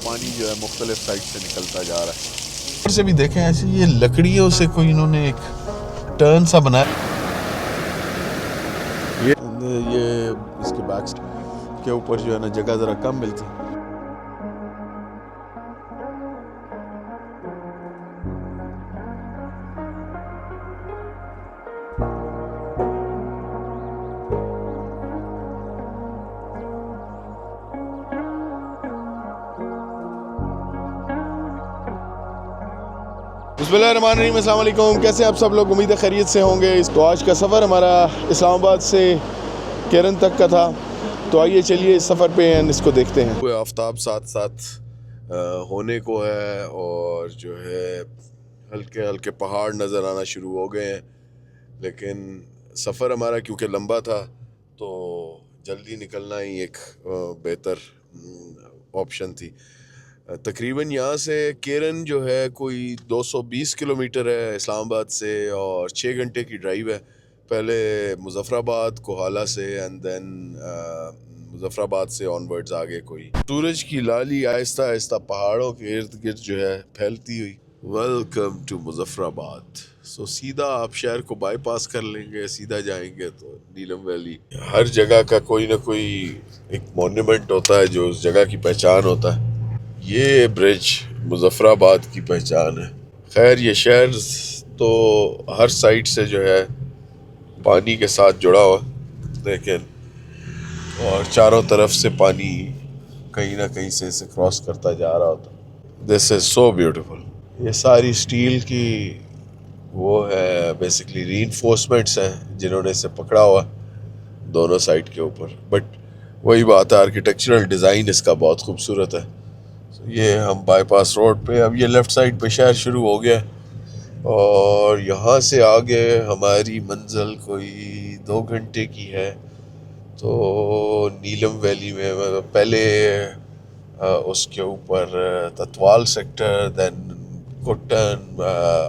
पानी जो है मुख्तलिफ साइड से निकलता जा रहा है। ऊपर से भी देखें ऐसे ये लकड़ियों से कोई इन्होंने एक टर्न सा बनाया। ये इसके बैक्स के ऊपर जो है ना जगह ज़रा कम मिलती है। बिस्मिल्लाहिर्रहमानिर्रहीम, अस्सलाम वालेकुम। कैसे आप सब लोग? उम्मीद है खैरियत से होंगे। तो आज का सफ़र हमारा इस्लामाबाद से केरन तक का था। तो आइए चलिए इस सफ़र पे इसको देखते हैं। वो आफ्ताब साथ साथ होने को है और जो है हल्के हल्के पहाड़ नज़र आना शुरू हो गए हैं। लेकिन सफ़र हमारा क्योंकि लंबा था तो जल्दी निकलना ही एक बेहतर ऑप्शन थी। तकरीबन यहाँ से केरन जो है कोई 220 किलोमीटर है इस्लामाबाद से और 6 घंटे की ड्राइव है। पहले मुजफ्फराबाद कोहाला से एंड देन मुजफ्फराबाद से ऑनवर्ड्स आगे कोई सूरज की लाली आहिस्ता आहिस्ता पहाड़ों के इर्द गिर्द जो है फैलती हुई। Welcome to Muzaffarabad. सो सीधा आप शहर को बाईपास कर लेंगे, सीधा जाएंगे तो नीलम वैली। हर जगह का कोई ना कोई एक मॉन्यूमेंट होता है जो उस जगह की पहचान होता है। ये ब्रिज मुजफ्फराबाद की पहचान है। खैर ये शहर तो हर साइड से जो है पानी के साथ जुड़ा हुआ, लेकिन और चारों तरफ से पानी कहीं ना कहीं से इसे क्रॉस करता जा रहा होता। This is so beautiful. ये सारी स्टील की वो है बेसिकली रीइंफोर्समेंट्स हैं जिन्होंने इसे पकड़ा हुआ दोनों साइड के ऊपर। बट वही बात है, आर्किटेक्चरल डिज़ाइन इसका बहुत खूबसूरत है। ये हम बाईपास रोड पे, अब ये लेफ़्ट साइड पे शहर शुरू हो गया और यहाँ से आगे हमारी मंजिल कोई 2 घंटे की है। तो नीलम वैली में पहले उसके ऊपर ततवाल सेक्टर, देन कुट्टन,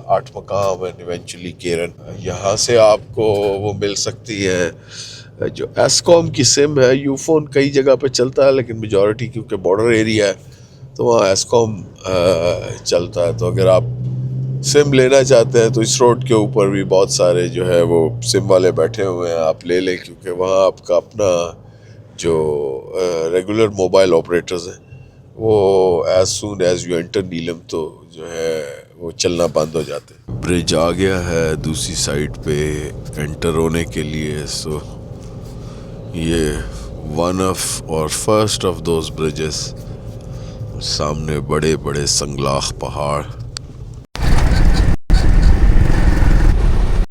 आठ मकाम एंड इवेंचुअली केरन। यहाँ से आपको वो मिल सकती है जो एस्कॉम की सिम है। यूफोन कई जगह पे चलता है लेकिन मेजॉरिटी क्योंकि बॉर्डर एरिया है तो वहाँ एस्कॉम चलता है। तो अगर आप सिम लेना चाहते हैं तो इस रोड के ऊपर भी बहुत सारे जो है वो सिम वाले बैठे हुए हैं, आप ले लें क्योंकि वहाँ आपका अपना जो रेगुलर मोबाइल ऑपरेटर्स हैं वो as soon as you enter Neelam तो जो है वो चलना बंद हो जाते हैं। ब्रिज आ गया है दूसरी साइड पे एंटर होने के लिए। सो ये वन ऑफ और फर्स्ट ऑफ दोज ब्रिजेस। सामने बड़े बड़े संगलाख पहाड़,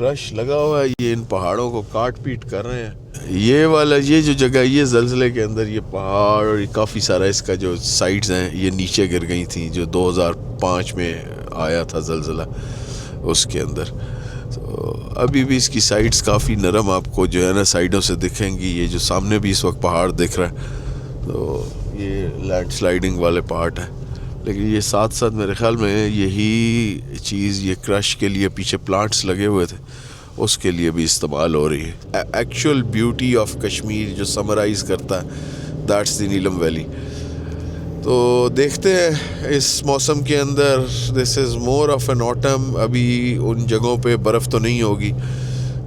रश लगा हुआ है। ये इन पहाड़ों को काट पीट कर रहे हैं। ये वाला ये जो जगह, ये ज़लज़ले के अंदर ये पहाड़ और काफ़ी सारा इसका जो साइड्स हैं ये नीचे गिर गई थी जो 2005 में आया था ज़लज़ला उसके अंदर। तो अभी भी इसकी साइड्स काफ़ी नरम आपको जो है ना साइडों से दिखेंगी। ये जो सामने भी इस वक्त पहाड़ दिख रहा है तो ये लैंडस्लाइडिंग वाले पार्ट है। लेकिन ये साथ साथ मेरे ख्याल में यही चीज़ ये क्रश के लिए पीछे प्लांट्स लगे हुए थे उसके लिए भी इस्तेमाल हो रही है। एक्चुअल ब्यूटी ऑफ कश्मीर जो समराइज़ करता है दैट्स द नीलम वैली। तो देखते हैं इस मौसम के अंदर, this is more of an autumn. अभी उन जगहों पे बर्फ़ तो नहीं होगी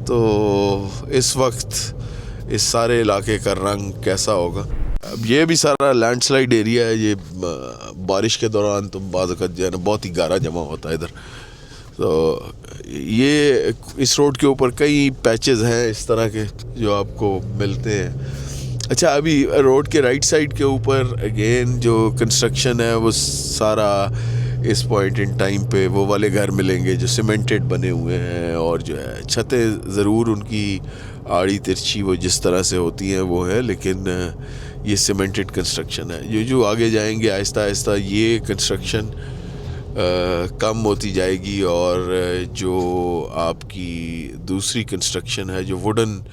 तो इस वक्त इस सारे इलाके का रंग कैसा होगा। अब ये भी सारा लैंडस्लाइड एरिया है। ये बारिश के दौरान तो बाज़ वक़्त जो है ना बहुत ही गारा जमा होता है इधर। तो ये इस रोड के ऊपर कई पैचेस हैं इस तरह के जो आपको मिलते हैं। अच्छा, अभी रोड के राइट साइड के ऊपर अगेन जो कंस्ट्रक्शन है वो सारा इस पॉइंट इन टाइम पे वो वाले घर मिलेंगे जो सीमेंटेड बने हुए हैं और जो है छतें ज़रूर उनकी आड़ी तिरछी वो जिस तरह से होती हैं वो है, लेकिन ये सीमेंटेड कंस्ट्रक्शन है। ये जो आगे जाएंगे आहिस्ता आहिस्ता ये कंस्ट्रक्शन कम होती जाएगी और जो आपकी दूसरी कंस्ट्रक्शन है जो वुडन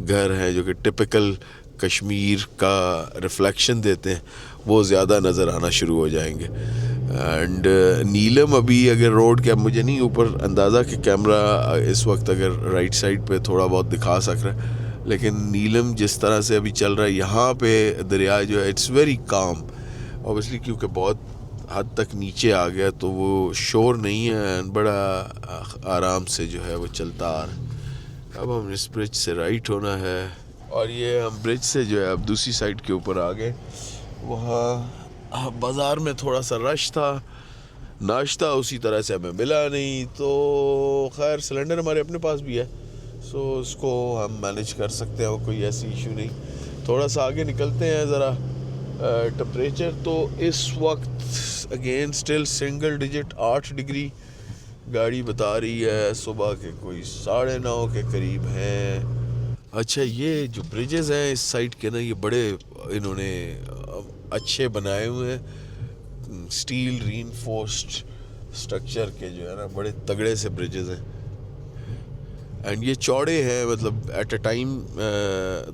घर है जो कि टिपिकल कश्मीर का रिफ्लेक्शन देते हैं वो ज़्यादा नज़र आना शुरू हो जाएंगे। एंड नीलम अभी अगर रोड के, अब मुझे नहीं ऊपर अंदाज़ा कि कैमरा इस वक्त अगर राइट साइड पे थोड़ा बहुत दिखा सक रहा है, लेकिन नीलम जिस तरह से अभी चल रहा है यहाँ पे दरिया जो है इट्स वेरी काम, ऑब्वियसली क्योंकि बहुत हद तक नीचे आ गया तो वो शोर नहीं है, बड़ा आराम से जो है वो चलता आ रहा है। अब हम इस ब्रिज से राइट होना है और ये हम ब्रिज से जो है अब दूसरी साइड के ऊपर आ गए। वहाँ बाज़ार में थोड़ा सा रश था, नाश्ता उसी तरह से हमें मिला नहीं, तो खैर सिलेंडर हमारे अपने पास भी है, सो उसको हम मैनेज कर सकते हैं, वो कोई ऐसी इशू नहीं। थोड़ा सा आगे निकलते हैं ज़रा। टेम्परेचर तो इस वक्त again still single digit 8 degree गाड़ी बता रही है। सुबह के कोई 9:30 के करीब हैं। अच्छा, ये जो ब्रिजेस हैं इस साइड के ना, ये बड़े इन्होंने अच्छे बनाए हुए हैं, स्टील रीइंफोर्स्ड स्ट्रक्चर के जो है ना, बड़े तगड़े से ब्रिजेस हैं। एंड ये चौड़े हैं, मतलब एट अ टाइम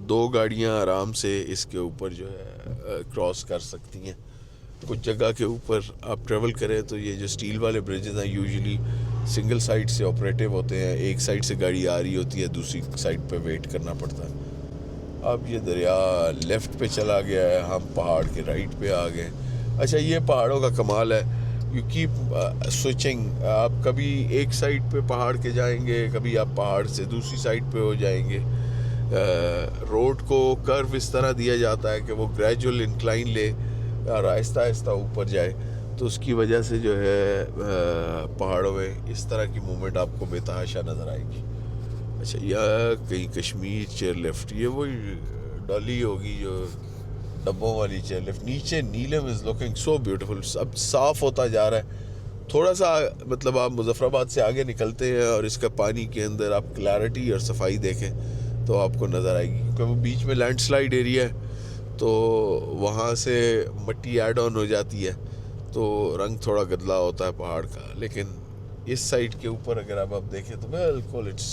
2 गाड़ियां आराम से इसके ऊपर जो है क्रॉस कर सकती हैं। कुछ जगह के ऊपर आप ट्रेवल करें तो ये जो स्टील वाले ब्रिजेस हैं यूजुअली सिंगल साइड से ऑपरेटिव होते हैं, एक साइड से गाड़ी आ रही होती है, दूसरी साइड पे वेट करना पड़ता है। अब ये दरिया लेफ़्ट पे चला गया है, हम पहाड़ के राइट पे आ गए। अच्छा, ये पहाड़ों का कमाल है, यू कीप स्विचिंग। आप कभी एक साइड पे पहाड़ के जाएंगे, कभी आप पहाड़ से दूसरी साइड पे हो जाएंगे। रोड को कर्व इस तरह दिया जाता है कि वो ग्रेजुअल इंक्लाइन ले और आहिस्ता आहिस्ता ऊपर जाए, तो उसकी वजह से जो है पहाड़ों में इस तरह की मूवमेंट आपको बेतहाशा नज़र आएगी। अच्छा, यह कहीं कश्मीर चेयर लिफ्ट, ये वही डॉली होगी जो डब्बों वाली चेयर लिफ्ट। नीचे नीलम इज़ लुकिंग सो ब्यूटीफुल, अब साफ़ होता जा रहा है। थोड़ा सा मतलब आप मुजफ्फराबाद से आगे निकलते हैं और इसका पानी के अंदर आप क्लैरिटी और सफाई देखें तो आपको नज़र आएगी, क्योंकि वो बीच में लैंडस्लाइड एरिया है, तो वहाँ से मिट्टी ऐड ऑन हो जाती है, तो रंग थोड़ा गदला होता है पहाड़ का। लेकिन इस साइड के ऊपर अगर आप देखें तो बिल्कुल इट्स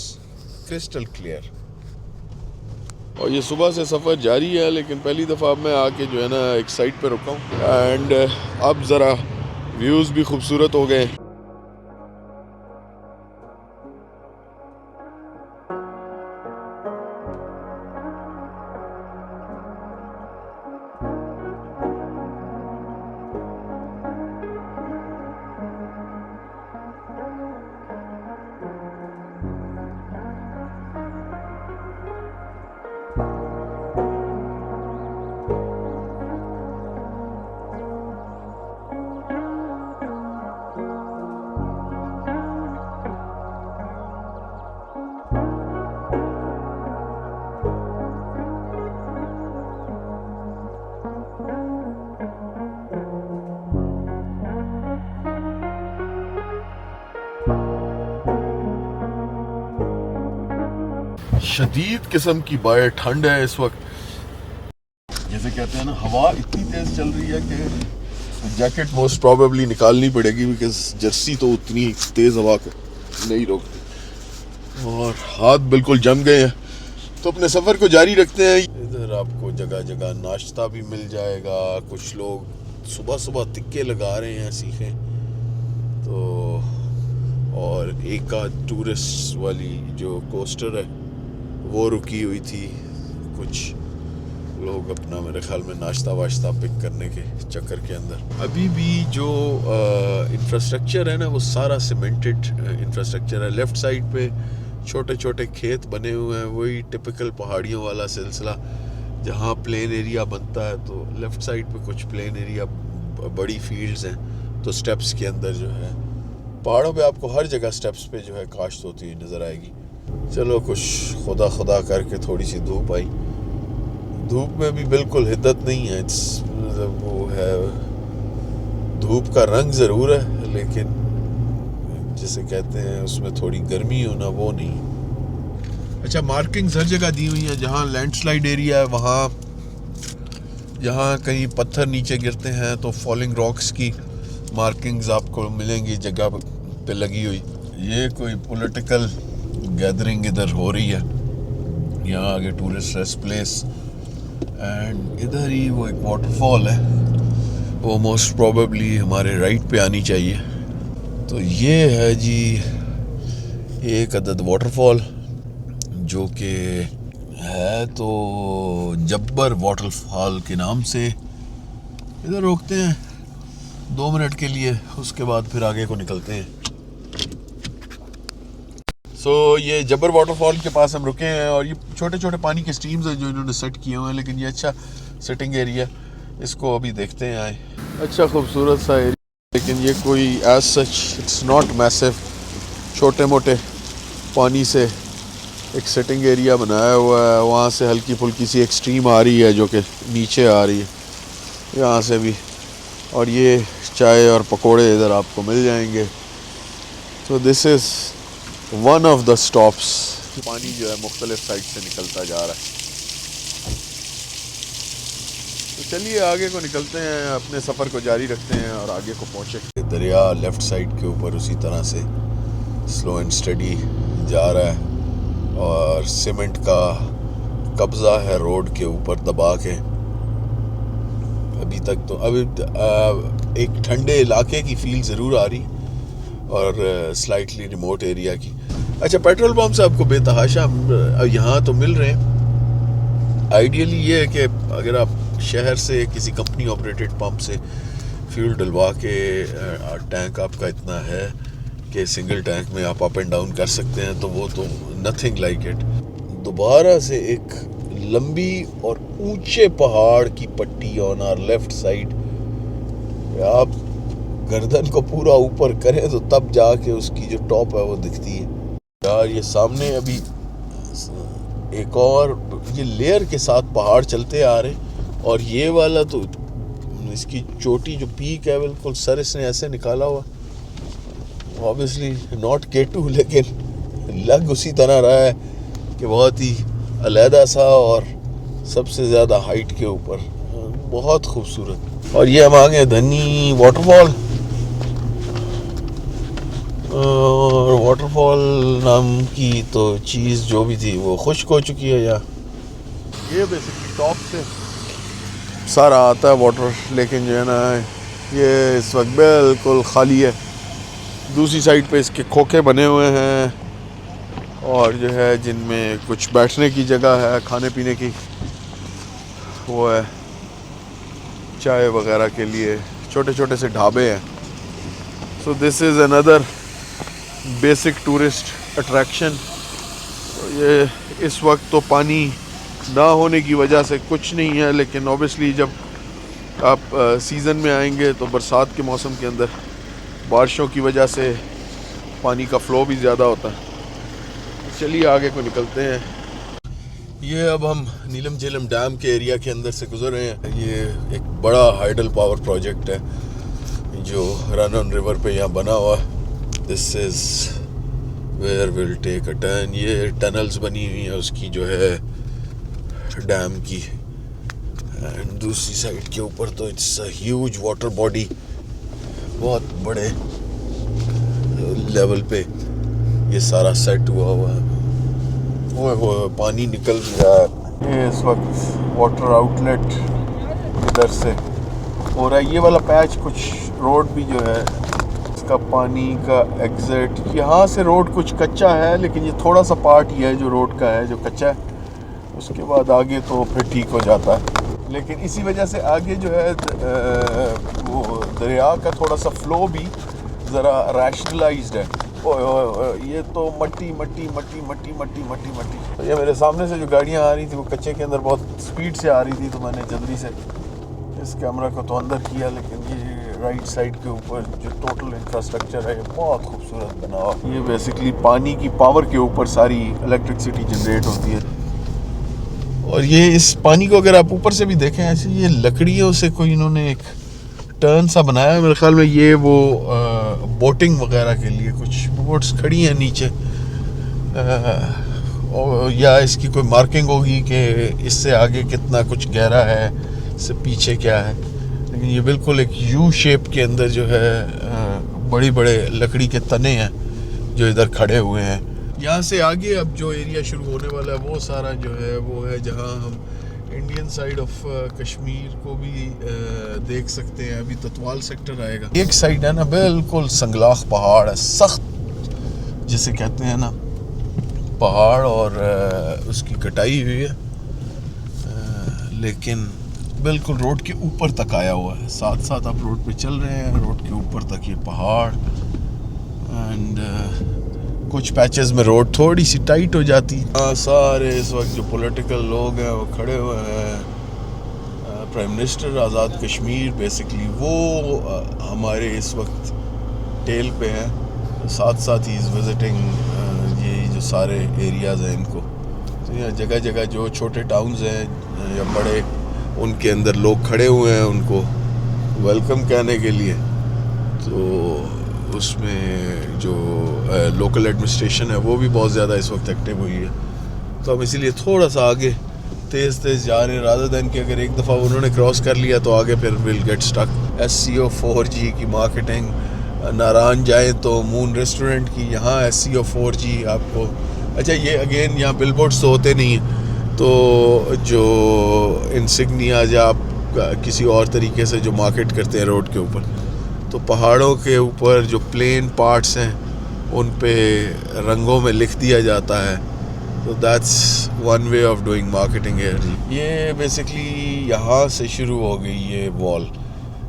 क्रिस्टल क्लियर। और ये सुबह से सफ़र जारी है, लेकिन पहली दफ़ा मैं आके जो है ना एक साइड पे रुका हूँ एंड अब ज़रा व्यूज़ भी खूबसूरत हो गए। शदीद किस्म की बाहर ठंड है इस वक्त, जैसे कहते हैं ना, हवा इतनी तेज चल रही है कि जैकेट मोस्ट प्रोबेबली निकालनी पड़ेगी, बिकॉज जर्सी तो उतनी तेज हवा को नहीं रोकती और हाथ बिल्कुल जम गए हैं। तो अपने सफ़र को जारी रखते हैं। इधर आपको जगह जगह नाश्ता भी मिल जाएगा, कुछ लोग सुबह सुबह तिक्के लगा रहे हैं सीखे तो, और एक का टूरिस्ट वाली जो कोस्टर है वो रुकी हुई थी। कुछ लोग अपना मेरे ख्याल में नाश्ता वाश्ता पिक करने के चक्कर के अंदर। अभी भी जो इंफ्रास्ट्रक्चर है ना, वो सारा सीमेंटेड इंफ्रास्ट्रक्चर है। लेफ़्ट साइड पे छोटे छोटे खेत बने हुए हैं, वही टिपिकल पहाड़ियों वाला सिलसिला। जहाँ प्लेन एरिया बनता है तो लेफ़्ट साइड पे कुछ प्लेन एरिया, बड़ी फील्ड्स हैं, तो स्टेप्स के अंदर जो है पहाड़ों पे आपको हर जगह स्टेप्स पे जो है काश्त होती हुई नज़र आएगी। चलो, कुछ खुदा खुदा करके थोड़ी सी धूप आई। धूप में भी बिल्कुल हिद्दत नहीं है, मतलब वो है, धूप का रंग ज़रूर है, लेकिन जिसे कहते हैं उसमें थोड़ी गर्मी होना वो नहीं। अच्छा, मार्किंग्स हर जगह दी हुई हैं। जहाँ लैंडस्लाइड एरिया है, वहाँ जहाँ कहीं पत्थर नीचे गिरते हैं तो फॉलिंग रॉक्स की मार्किंग्स आपको मिलेंगी जगह पे लगी हुई। ये कोई पॉलिटिकल गैदरिंग इधर हो रही है, यहाँ आगे टूरिस्ट रेस्ट प्लेस, एंड इधर ही वो एक वाटरफॉल है, वो मोस्ट प्रोबेबली हमारे राइट पे आनी चाहिए। तो ये है जी एक अदद वाटरफॉल, जो कि है तो जब्बर वाटरफॉल के नाम से इधर रोकते हैं 2 मिनट के लिए, उसके बाद फिर आगे को निकलते हैं। ये जबर वाटरफॉल के पास हम रुके हैं और ये छोटे छोटे पानी के स्ट्रीम्स हैं जो इन्होंने सेट किए हुए हैं, लेकिन ये अच्छा सेटिंग एरिया, इसको अभी देखते हैं आए। अच्छा खूबसूरत सा एरिया, लेकिन ये कोई as such it's not massive, छोटे मोटे पानी से एक सेटिंग एरिया बनाया हुआ है। वहाँ से हल्की फुल्की सी एक स्ट्रीम आ रही है जो कि नीचे आ रही है यहाँ से भी, और ये चाय और पकोड़े इधर आपको मिल जाएंगे। तो this is one of the stops. पानी जो है मुख्तलिफ साइड से निकलता जा रहा है। तो चलिए आगे को निकलते हैं, अपने सफ़र को जारी रखते हैं और आगे को पहुँचे। दरिया लेफ़्ट साइड के ऊपर उसी तरह से स्लो एंड स्टडी जा रहा है और सीमेंट का कब्ज़ा है रोड के ऊपर दबा के। अभी तक तो अभी एक ठंडे इलाके की फील ज़रूर आ रही और स्लाइटली रिमोट एरिया की। अच्छा, पेट्रोल पंप से आपको बेतहाशा यहाँ तो मिल रहे हैं। आइडियली ये है कि अगर आप शहर से किसी कंपनी ऑपरेटेड पंप से फ्यूल डलवा के टैंक आपका इतना है कि सिंगल टैंक में आप अप एंड डाउन कर सकते हैं, तो वो तो नथिंग लाइक इट। दोबारा से एक लंबी और ऊंचे पहाड़ की पट्टी ऑन आवर लेफ्ट साइड। आप गर्दन को पूरा ऊपर करें तो तब जाके उसकी जो टॉप है वो दिखती है। यार ये सामने अभी एक और ये लेयर के साथ पहाड़ चलते आ रहे, और ये वाला तो इसकी चोटी जो पीक है बिल्कुल सर इसने ऐसे निकाला हुआ। ऑब्वियसली नॉट K2, लेकिन लग उसी तरह रहा है कि बहुत ही अलहदा सा और सबसे ज़्यादा हाइट के ऊपर, बहुत खूबसूरत। और ये हम आ गए धनी वाटरफॉल, और वाटरफॉल नाम की तो चीज़ जो भी थी वो खुश्क हो चुकी है। यार ये बेसिकली टॉप से सारा आता है वाटर, लेकिन जो है ना ये इस वक्त बिल्कुल खाली है। दूसरी साइड पे इसके खोखे बने हुए हैं और जो है जिनमें कुछ बैठने की जगह है, खाने पीने की वो है, चाय वगैरह के लिए छोटे छोटे से ढाबे हैं। So this is another basic tourist attraction. ये इस वक्त तो पानी ना होने की वजह से कुछ नहीं है, लेकिन ऑब्वियसली जब आप सीज़न में आएंगे तो बरसात के मौसम के अंदर बारिशों की वजह से पानी का फ़्लो भी ज़्यादा होता है। चलिए आगे को निकलते हैं। ये अब हम नीलम झेलम डैम के एरिया के अंदर से गुजर रहे हैं। ये एक बड़ा हाइडल पावर प्रोजेक्ट है जो रन ऑन रिवर पे यहाँ बना हुआ। This is where will take a turn. ये टनल्स बनी हुई है उसकी जो है डैम की, एंड दूसरी साइड के ऊपर तो it's a huge water body, बहुत बड़े लेवल पे ये सारा सेट हुआ है। वो पानी निकल रहा है। ये इस वक्त वाटर आउटलेट इधर से हो रहा है। ये वाला पैच कुछ रोड भी जो है इसका पानी का एग्जिट, यहाँ से रोड कुछ कच्चा है, लेकिन ये थोड़ा सा पार्ट ही है जो रोड का है जो कच्चा है। उसके बाद आगे तो फिर ठीक हो जाता है, लेकिन इसी वजह से आगे जो है वो दरिया का थोड़ा सा फ़्लो भी ज़रा रैशनलाइज्ड है। ये तो मट्टी मट्टी मट्टी मट्टी मट्टी मट्टी मट्टी। तो ये मेरे सामने से जो गाड़ियाँ आ रही थी वो कच्चे के अंदर बहुत स्पीड से आ रही थी, तो मैंने जल्दी से इस कैमरा को तो अंदर किया। लेकिन ये राइट साइड के ऊपर जो टोटल इंफ्रास्ट्रक्चर है ये बहुत खूबसूरत बना हुआ। ये बेसिकली पानी की पावर के ऊपर सारी इलेक्ट्रिसिटी जनरेट होती है। और ये इस पानी को अगर आप ऊपर से भी देखें ऐसे, ये लकड़ियों से कोई इन्होंने एक टर्न सा बनाया है। मेरे ख्याल में ये वो बोटिंग वगैरह के लिए कुछ बोट्स खड़ी हैं नीचे, या इसकी कोई मार्किंग होगी कि इससे आगे कितना कुछ गहरा है, इससे पीछे क्या है। लेकिन ये बिल्कुल एक यू शेप के अंदर जो है बड़ी बड़े लकड़ी के तने हैं जो इधर खड़े हुए हैं। यहाँ से आगे अब जो एरिया शुरू होने वाला है वो सारा जो है वो है जहाँ हम इंडियन साइड ऑफ कश्मीर को भी देख सकते हैं। अभी ततवाल सेक्टर आएगा। एक साइड है ना बिल्कुल संगलाख पहाड़ है, सख्त जिसे कहते हैं ना पहाड़, और उसकी कटाई हुई है, लेकिन बिल्कुल रोड के ऊपर तक आया हुआ है। साथ साथ आप रोड पे चल रहे हैं, रोड के ऊपर तक ये पहाड़ एंड कुछ पैचेस में रोड थोड़ी सी टाइट हो जाती है। सारे इस वक्त जो पॉलिटिकल लोग हैं वो खड़े हुए हैं। Prime minister Azad Kashmir basically वो हमारे इस वक्त टेल पे हैं। साथ साथ ही इज़ विज़िटिंग ये जो सारे एरियाज़ हैं इनको। तो यहाँ जगह जगह जो छोटे टाउन्स हैं या बड़े, उनके अंदर लोग खड़े हुए हैं उनको वेलकम कहने के लिए। तो उसमें जो लोकल एडमिनिस्ट्रेशन है वो भी बहुत ज़्यादा इस वक्त एक्टिव हुई है। तो हम इसीलिए थोड़ा सा आगे तेज़ तेज़ जा रहे हैं, रादर दैन कि अगर एक दफ़ा उन्होंने क्रॉस कर लिया तो आगे फिर will get stuck. SCO 4G की मार्केटिंग, नारायण जाए तो मून रेस्टोरेंट की, यहाँ SCO 4G आपको, अच्छा ये अगेन यहाँ बिलबोर्ड्स तो होते नहीं हैं, तो जो इंसिग्निया या आप किसी और तरीके से जो मार्केट करते हैं रोड के ऊपर, तो पहाड़ों के ऊपर जो प्लेन पार्ट्स हैं उन पे रंगों में लिख दिया जाता है। तो that's one way of doing marketing है। ये बेसिकली यहाँ से शुरू हो गई ये वॉल।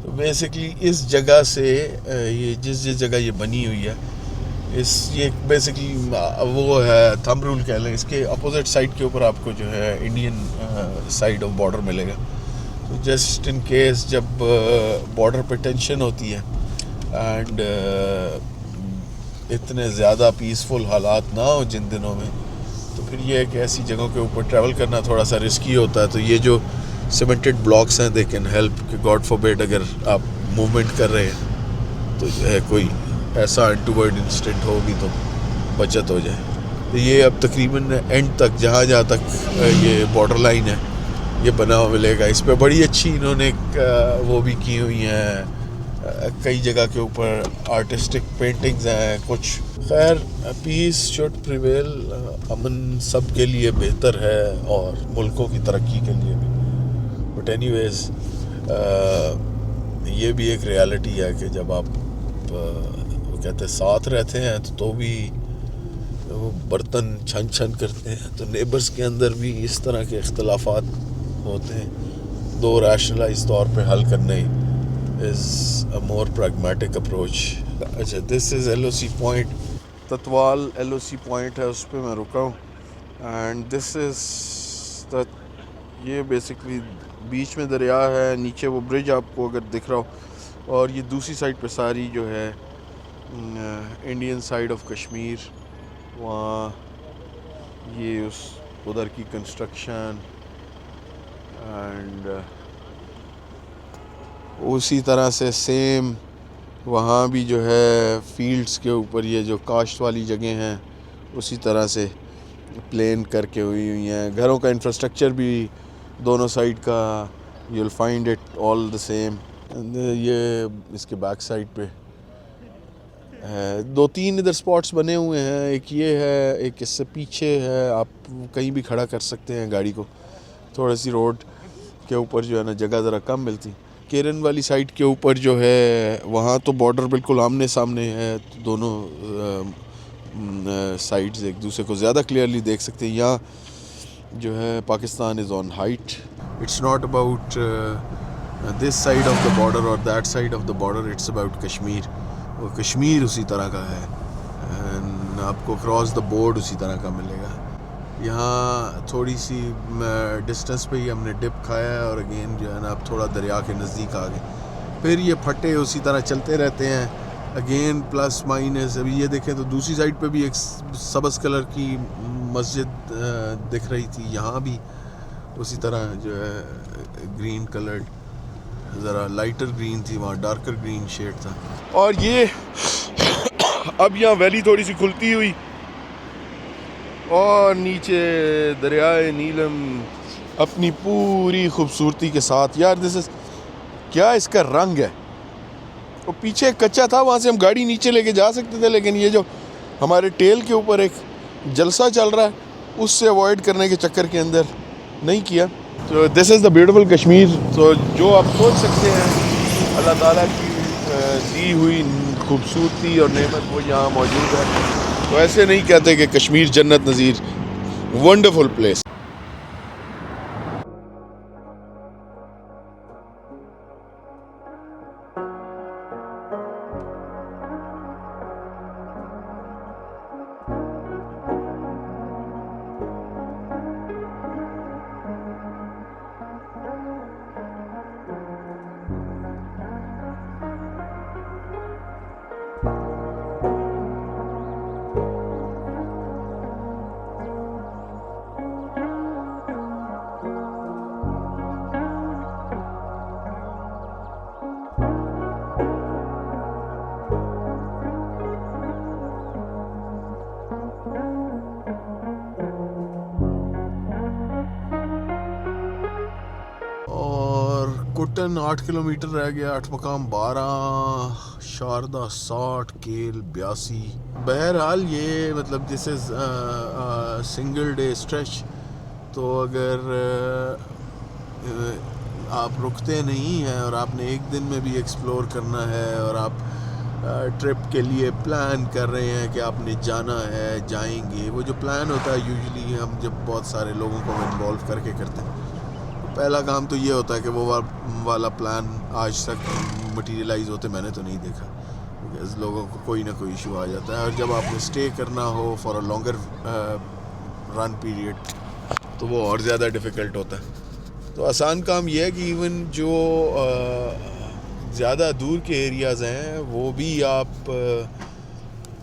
तो बेसिकली इस जगह से ये जिस जगह ये बनी हुई है, ये बेसिकली वो है थंब रूल कह लें। इसके अपोजिट साइड के ऊपर आपको जो है इंडियन साइड ऑफ बॉर्डर मिलेगा। तो जस्ट इन केस जब बॉर्डर पे टेंशन होती है एंड इतने ज़्यादा पीसफुल हालात ना हो जिन दिनों में, तो फिर ये है कि ऐसी जगहों के ऊपर ट्रैवल करना थोड़ा सा रिस्की होता है। तो ये जो सीमेंटेड ब्लॉक्स हैं दे कैन हेल्प कि गॉड फॉरबिड अगर आप मूवमेंट कर रहे हैं तो जो है कोई ऐसा अनटूवर्ड इंसिडेंट हो भी तो बचत हो जाए। तो ये अब तकरीबन एंड तक जहाँ तक ये बॉर्डर लाइन है ये बना हुआ मिलेगा। इस पर बड़ी अच्छी इन्होंने वो भी की हुई हैं, कई जगह के ऊपर आर्टिस्टिक पेंटिंग्स हैं कुछ। खैर पीस शुड प्रिवेल, अमन सब के लिए बेहतर है और मुल्कों की तरक्की के लिए भी। बट एनीवेज ये भी एक रियलिटी है कि जब आप वो कहते हैं साथ रहते हैं तो भी वो बर्तन छन छन करते हैं। तो नेबर्स के अंदर भी इस तरह के इख्तलाफात होते हैं, दो रैशनलाइज तौर पे हल करने is a more pragmatic approach. अच्छा this is LOC point, Titwal LOC point है, उस पर मैं रुका हूँ। एंड दिस इज़ द, ये बेसिकली बीच में दरिया है, नीचे वो ब्रिज आपको अगर दिख रहा हो, और ये दूसरी साइड पे सारी जो है इंडियन साइड ऑफ कश्मीर, वहाँ ये उस उधर की कंस्ट्रक्शन एंड उसी तरह से सेम वहाँ भी जो है फील्ड्स के ऊपर ये जो काश्त वाली जगह हैं उसी तरह से प्लेन करके हुई हैं। घरों का इंफ्रास्ट्रक्चर भी दोनों साइड का you will find it all the same. ये इसके बैक साइड पे है, 2-3 इधर स्पॉट्स बने हुए हैं। एक ये है, एक इससे पीछे है, आप कहीं भी खड़ा कर सकते हैं गाड़ी को। थोड़ी सी रोड के ऊपर जो है ना जगह ज़रा कम मिलती। केरन वाली साइड के ऊपर जो है वहाँ तो बॉर्डर बिल्कुल आमने सामने है, तो दोनों साइड्स एक दूसरे को ज़्यादा क्लियरली देख सकते हैं। यहाँ जो है Pakistan is on height, it's not about this side of the border और that side of the border, it's about Kashmir. वो कश्मीर उसी तरह का है एंड आपको क्रॉस द बोर्ड उसी तरह का मिलेगा। यहाँ थोड़ी सी डिस्टेंस पे ही हमने डिप खाया है और अगेन जो है ना आप थोड़ा दरिया के नज़दीक आ गए। फिर ये फट्टे उसी तरह चलते रहते हैं, अगेन प्लस माइनस। अभी ये देखें तो दूसरी साइड पे भी एक सब्ज़ कलर की मस्जिद दिख रही थी, यहाँ भी उसी तरह जो है ग्रीन कलर्ड, ज़रा लाइटर ग्रीन थी, वहाँ डार्कर ग्रीन शेड था। और ये अब यहाँ वैली थोड़ी सी खुलती हुई और नीचे दरियाए नीलम अपनी पूरी खूबसूरती के साथ। यार दिस इज़ क्या इसका रंग है। वो पीछे कच्चा था, वहाँ से हम गाड़ी नीचे लेके जा सकते थे, लेकिन ये जो हमारे टेल के ऊपर एक जलसा चल रहा है उससे अवॉइड करने के चक्कर के अंदर नहीं किया। तो this is the beautiful Kashmir. तो जो आप सोच सकते हैं अल्लाह ताला की दी हुई खूबसूरती और नेमत वो यहाँ मौजूद है। तो ऐसे नहीं कहते कि कश्मीर जन्नत नज़ीर, वंडरफुल प्लेस। कुटन 8 किलोमीटर रह गया, 8 मकाम 12, शारदा 60, केल 82। बहरहाल ये मतलब this is single day stretch, तो अगर आप रुकते नहीं हैं और आपने एक दिन में भी एक्सप्लोर करना है और आप ट्रिप के लिए प्लान कर रहे हैं कि आपने जाना है, जाएंगे, वो जो प्लान होता है यूजुअली हम जब बहुत सारे लोगों को इन्वॉल्व करके करते हैं, तो पहला काम तो ये होता है कि वो वाला प्लान आज तक मटीरियलाइज होते मैंने तो नहीं देखा, बिकॉज लोगों को कोई ना कोई इशू आ जाता है। और जब आपने स्टे करना हो for a longer run period तो वो और ज़्यादा डिफ़िकल्ट होता है। तो आसान काम ये है कि इवन जो ज़्यादा दूर के एरियाज़ हैं वो भी आप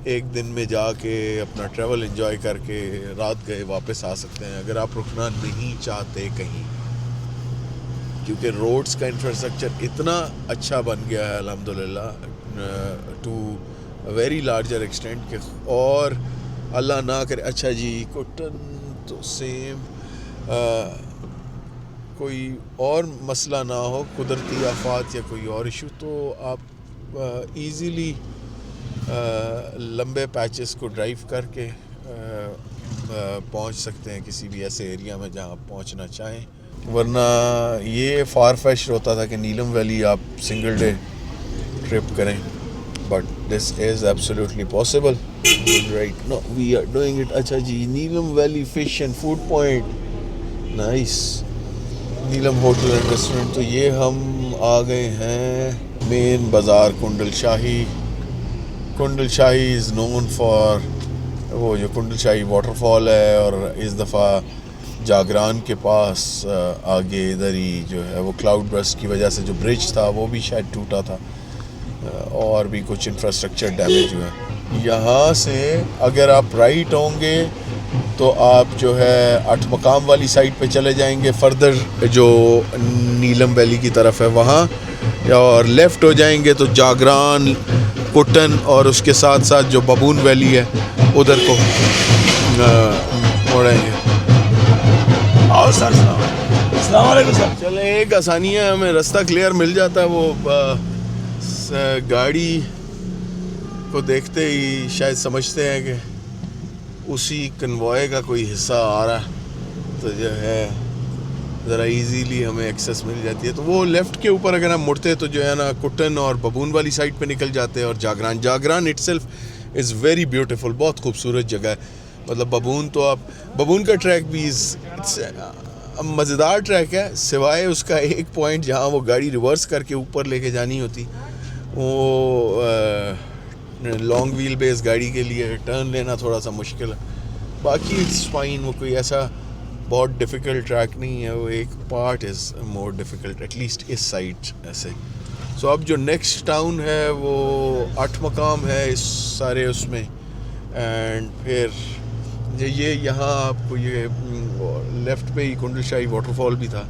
एक दिन में जाके अपना ट्रैवल एंजॉय करके रात गए वापस आ सकते हैं, अगर आप रुकना नहीं चाहते कहीं, क्योंकि रोड्स का इंफ्रास्ट्रक्चर इतना अच्छा बन गया है अल्हम्दुलिल्लाह टू वेरी लार्जर एक्सटेंट के। और अल्लाह ना करे, अच्छा जी कुटन तो सेम कोई और मसला ना हो, कुदरती आफात या कोई और इशू, तो आप इजीली लंबे पैचेस को ड्राइव करके पहुंच सकते हैं किसी भी ऐसे एरिया में जहां आप पहुंचना चाहें। वरना ये फार फेच्ड होता था कि नीलम वैली आप सिंगल डे ट्रिप करें, but this is absolutely possible right no, we are doing it. अच्छा जी, Neelam valley fish and food point, nice, Neelam hotel and restaurant. तो ये हम आ गए हैं मेन बाज़ार कुंडल शाही। कुंडल शाही इज़ नोन फॉर वो जो कुंडल शाही वाटरफॉल है, और इस दफ़ा जागरान के पास आगे इधर ही जो है वो क्लाउड बर्स्ट की वजह से जो ब्रिज था वो भी शायद टूटा था, और भी कुछ इंफ्रास्ट्रक्चर डैमेज हुआ है। यहाँ से अगर आप राइट होंगे तो आप जो है 8 मकाम वाली साइड पे चले जाएंगे, फर्दर जो नीलम वैली की तरफ है वहाँ, और लेफ़्ट हो जाएंगे तो जागरान, कुटन और उसके साथ साथ जो बबून वैली है उधर को मोड़ेंगे। आओ सर, अस्सलाम वालेकुम सर। चले, एक आसानी है, हमें रास्ता क्लियर मिल जाता है, वो गाड़ी को देखते ही शायद समझते हैं कि उसी कन्वॉय का कोई हिस्सा आ रहा है, तो जो है ज़रा इजीली हमें एक्सेस मिल जाती है। तो वो लेफ़्ट के ऊपर अगर हम मुड़ते तो जो है ना कुटन और बबून वाली साइड पे निकल जाते हैं, और जागरान इटसेल्फ इज़ वेरी ब्यूटीफुल, बहुत खूबसूरत जगह है। मतलब बबून का ट्रैक भी मज़ेदार ट्रैक है, सिवाय उसका एक पॉइंट जहाँ वो गाड़ी रिवर्स करके ऊपर लेके जानी होती, वो लॉन्ग व्हील बेस गाड़ी के लिए टर्न लेना थोड़ा सा मुश्किल है। बाकी इट्स फाइन, वो कोई ऐसा बहुत डिफ़िकल्ट ट्रैक नहीं है, वो एक part is more difficult at least इस साइड ऐसे। सो अब जो नेक्स्ट टाउन है वो 8 मकाम है इस सारे उसमें, एंड फिर ये यहाँ आपको ये लेफ़्ट पे ही कुंडल शाही वाटरफॉल भी था,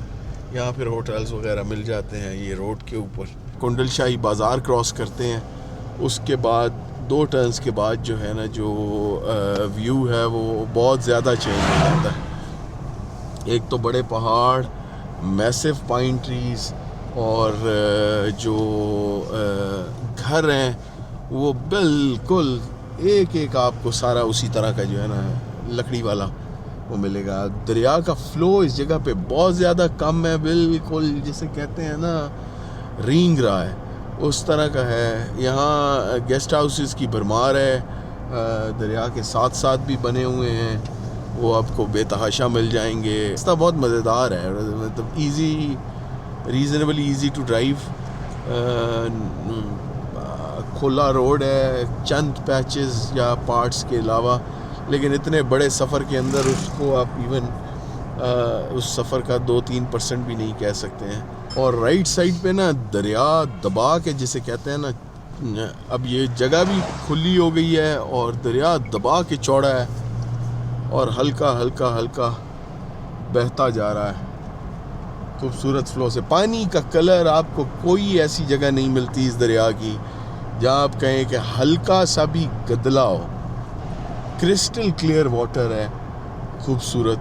यहाँ फिर होटल्स वगैरह मिल जाते हैं ये रोड के ऊपर। कुंडल शाही बाज़ार क्रॉस करते हैं, उसके बाद 2 टर्न्स के बाद जो है ना जो व्यू है वो बहुत ज़्यादा चेंज हो जाता है। एक तो बड़े पहाड़, मैसिव पाइन ट्रीज़, और जो घर हैं वो बिल्कुल एक आपको सारा उसी तरह का जो है ना लकड़ी वाला वो मिलेगा। दरिया का फ़्लो इस जगह पे बहुत ज़्यादा कम है, बिल्कुल जिसे कहते हैं ना रींग रहा है उस तरह का है। यहाँ गेस्ट हाउसेस की भरमार है, दरिया के साथ साथ भी बने हुए हैं, वो आपको बेतहाशा मिल जाएंगे। रास्ता बहुत मज़ेदार है, मतलब रीज़नेबली ईज़ी टू ड्राइव, खुला रोड है, चंद पैचेस या पार्ट्स के अलावा, लेकिन इतने बड़े सफ़र के अंदर उसको आप इवन उस सफ़र का 2-3% भी नहीं कह सकते हैं। और राइट साइड पे ना दरिया दबा के जिसे कहते हैं ना, अब ये जगह भी खुली हो गई है और दरिया दबा के चौड़ा है और हल्का हल्का बहता जा रहा है खूबसूरत फ्लो से। पानी का कलर आपको कोई ऐसी जगह नहीं मिलती इस दरिया की जहाँ आप कहें कि हल्का सा भी गदला हो। क्रिस्टल क्लियर वाटर है, खूबसूरत,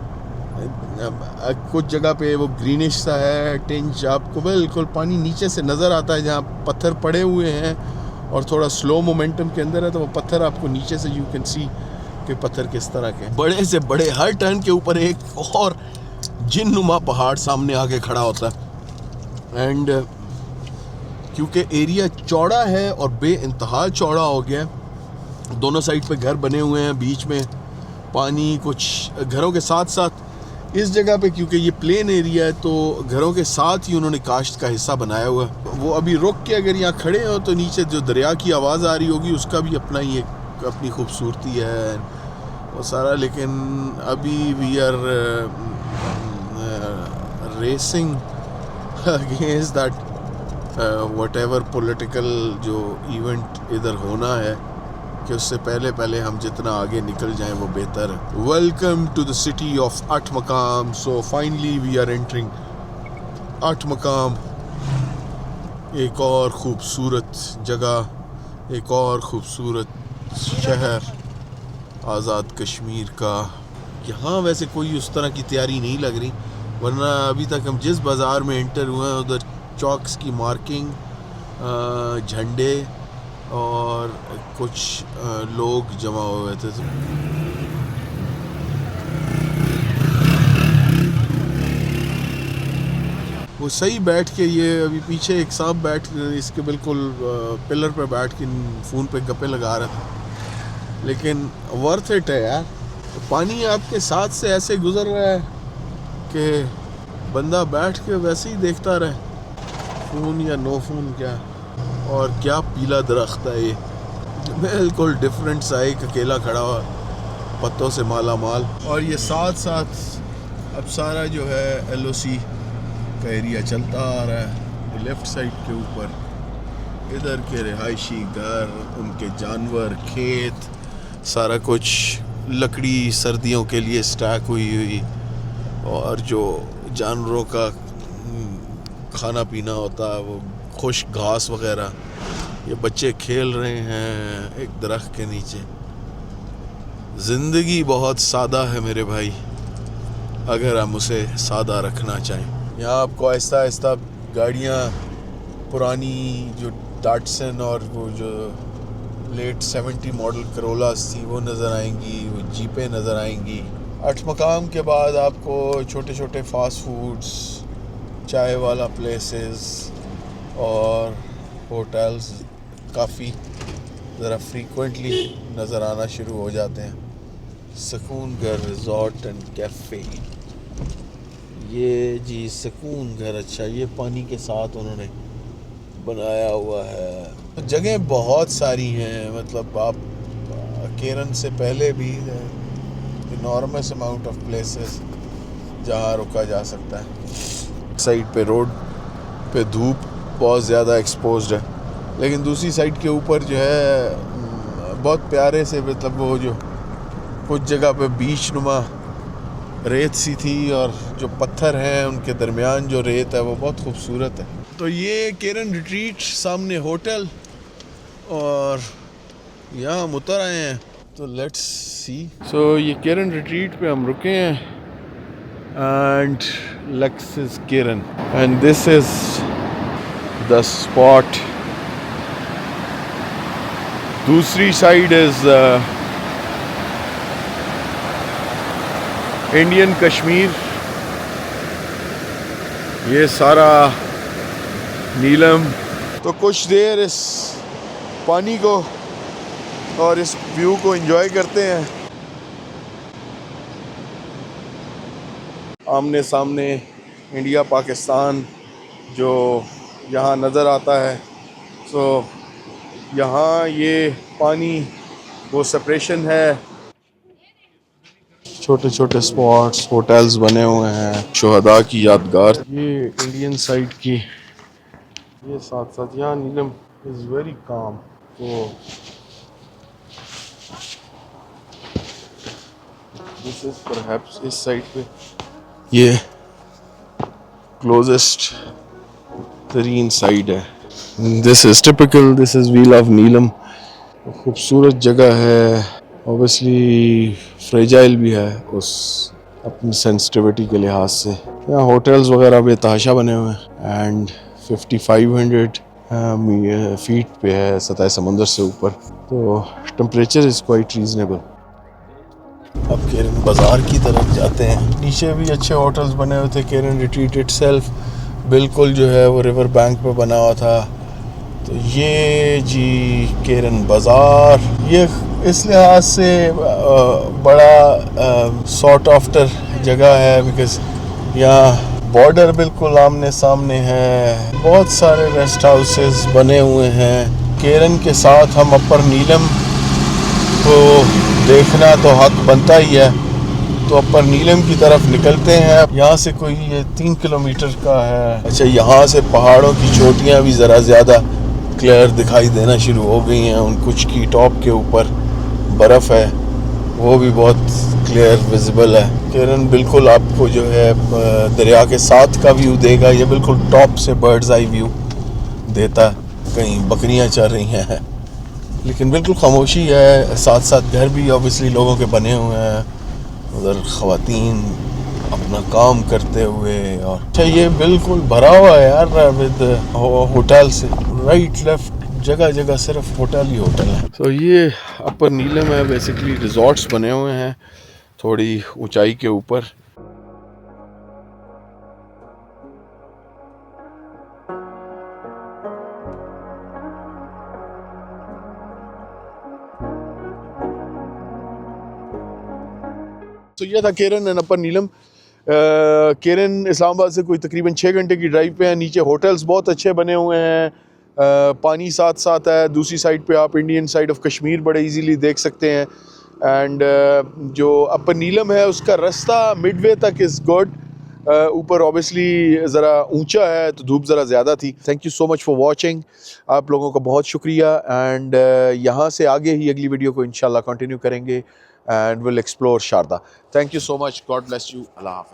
कुछ जगह पे वो ग्रीनिश सा है टिंज, आपको बिल्कुल पानी नीचे से नज़र आता है जहाँ पत्थर पड़े हुए हैं और थोड़ा स्लो मोमेंटम के अंदर है, तो वो पत्थर आपको नीचे से यू कैन सी कि पत्थर किस तरह के बड़े से बड़े, हर टर्न के ऊपर एक और जिन्नुमा पहाड़ सामने आके खड़ा होता है। एंड क्योंकि एरिया चौड़ा है और बेइंतहा चौड़ा हो गया, दोनों साइड पे घर बने हुए हैं, बीच में पानी, कुछ घरों के साथ साथ इस जगह पे क्योंकि ये प्लेन एरिया है तो घरों के साथ ही उन्होंने काश्त का हिस्सा बनाया हुआ है। वो अभी रुक के अगर यहाँ खड़े हो तो नीचे जो दरिया की आवाज़ आ रही होगी उसका भी अपना ही एक अपनी खूबसूरती है वो सारा। लेकिन अभी we are racing against that whatever political जो इवेंट इधर होना है कि उससे पहले हम जितना आगे निकल जाएं वो बेहतर है। Welcome to the city of Athmuqam. So finally we are entering Athmuqam, एक और खूबसूरत जगह, एक और खूबसूरत शहर आज़ाद कश्मीर का। यहाँ वैसे कोई उस तरह की तैयारी नहीं लग रही, वरना अभी तक हम जिस बाज़ार में एंटर हुए हैं उधर चौक्स की मार्किंग, झंडे और कुछ लोग जमा हुए थे। वो सही बैठ के, ये अभी पीछे एक साहब बैठ इसके बिल्कुल पिलर पे बैठ के फ़ोन पे गप्पे लगा रहा था, लेकिन वर्थ इट है यार। पानी आपके साथ से ऐसे गुजर रहा है कि बंदा बैठ के वैसे ही देखता रहे, फ़ोन या नो फ़ोन क्या। और क्या पीला दरख्त है ये, बिल्कुल डिफरेंट सा, एक अकेला खड़ा हुआ पत्तों से माला माल। और ये साथ साथ अब सारा जो है LOC का एरिया चलता आ रहा है। लेफ़्ट साइड के ऊपर इधर के रिहायशी घर, उनके जानवर, खेत, सारा कुछ लकड़ी सर्दियों के लिए स्टैक हुई और जो जानवरों का खाना पीना होता है वो खुश घास वगैरह। ये बच्चे खेल रहे हैं एक दरख्त के नीचे। ज़िंदगी बहुत सादा है मेरे भाई, अगर हम उसे सादा रखना चाहें। यहाँ आपको आहिस्ता आहिस्ता गाड़ियाँ पुरानी जो डाटसन और वो जो लेट 70 मॉडल करोलास थी वो नज़र आएंगी, वो जीपें नज़र आएंगी। अठमकाम के बाद आपको छोटे छोटे फास्ट फूड्स, चाय वाला प्लेसेस और होटल्स काफ़ी ज़रा फ्रीक्वेंटली नज़र आना शुरू हो जाते हैं। सुकून घर रिजॉर्ट एंड कैफ़े, ये जी सुकून घर। अच्छा, ये पानी के साथ उन्होंने बनाया हुआ है। जगह बहुत सारी हैं, मतलब आप केरन से पहले भी इनॉर्मस अमाउंट ऑफ प्लेसेस जहाँ रुका जा सकता है। साइड पे रोड पे धूप बहुत ज़्यादा एक्सपोज्ड है, लेकिन दूसरी साइड के ऊपर जो है बहुत प्यारे से, मतलब वो जो कुछ जगह पे बीच नुमा रेत सी थी और जो पत्थर हैं उनके दरमियान जो रेत है वो बहुत खूबसूरत है। तो ये केरन रिट्रीट, सामने होटल, और यहाँ हम उतर आए हैं, तो लेट्स सी। सो ये केरन रिट्रीट पे हम रुके हैं एंड लक्स is Keran and this is the spot. दूसरी साइड इज इंडियन कश्मीर। ये सारा नीलम। तो कुछ देर इस पानी को और इस व्यू को एंजॉय करते हैं। आमने सामने इंडिया पाकिस्तान जो यहाँ नज़र आता है। सो यहाँ ये पानी वो सेपरेशन है। छोटे छोटे स्पॉट्स, होटल्स बने हुए हैं, शुहदा की यादगार। ये इंडियन साइड की, ये साथ साथ यहाँ नीलम इज़ वेरी काम। तो दिस इज परहैप्स इस साइड पे ये क्लोजेस्ट तरीन साइड है। This is typical, this is we love Neelam. खूबसूरत जगह है, ऑब्वियसली फ्रेजाइल भी है उस अपनी सेंसिटिविटी के लिहाज से। यहाँ होटल्स वगैरह बेतहाशा बने हुए हैं एंड 5500 फीट पे है सतह समंदर से ऊपर, तो टेम्परेचर इज़ क्वाइट रीजनेबल। अब केरन बाज़ार की तरफ जाते हैं। नीचे भी अच्छे होटल्स बने हुए थे। केरन रिट्रीट इटसेल्फ बिल्कुल जो है वो रिवर बैंक पे बना हुआ था। तो ये जी केरन बाज़ार, ये इस लिहाज से बड़ा सॉर्ट आफ्टर जगह है बिकॉज़ यहाँ बॉर्डर बिल्कुल आमने सामने है। बहुत सारे रेस्ट हाउसेस बने हुए हैं। केरन के साथ हम अपर नीलम को देखना तो हक बनता ही है, तो अपर नीलम की तरफ निकलते हैं। यहाँ से कोई ये 3 किलोमीटर का है। अच्छा, यहाँ से पहाड़ों की चोटियाँ भी ज़रा ज़्यादा क्लियर दिखाई देना शुरू हो गई हैं। उन कुछ की टॉप के ऊपर बर्फ़ है, वो भी बहुत क्लियर विजिबल है। केरन बिल्कुल आपको जो है दरिया के साथ का व्यू देगा। ये बिल्कुल टॉप से बर्ड्स आई व्यू देता है। कहीं बकरियाँ चल रही हैं लेकिन बिल्कुल खामोशी है। साथ साथ घर भी ऑब्वियसली लोगों के बने हुए हैं, उधर ख़वातीन अपना काम करते हुए। और अच्छा, ये बिल्कुल भरा हुआ है यार विद होटल से, राइट लेफ्ट जगह जगह सिर्फ होटल ही होटल है। तो ये अपर नीलम है, बेसिकली रिजॉर्ट्स बने हुए हैं थोड़ी ऊंचाई के ऊपर। तो ये था केरन एंड अपर नीलम। केरन इस्लामाबाद से कोई तकरीबन 6 घंटे की ड्राइव पे है। नीचे होटल्स बहुत अच्छे बने हुए हैं, पानी साथ साथ है। दूसरी साइड पे आप इंडियन साइड ऑफ कश्मीर बड़े इजीली देख सकते हैं। एंड जो अपर नीलम है उसका रास्ता मिडवे तक इज़ गुड। ऊपर ऑब्वियसली ज़रा ऊंचा है तो धूप ज़रा ज़्यादा थी। Thank you so much for watching. आप लोगों का बहुत शुक्रिया। एंड यहाँ से आगे ही अगली वीडियो को इंशाल्लाह कंटिन्यू करेंगे and we'll explore Sharda. Thank you so much. God bless you. Allah Hafiz.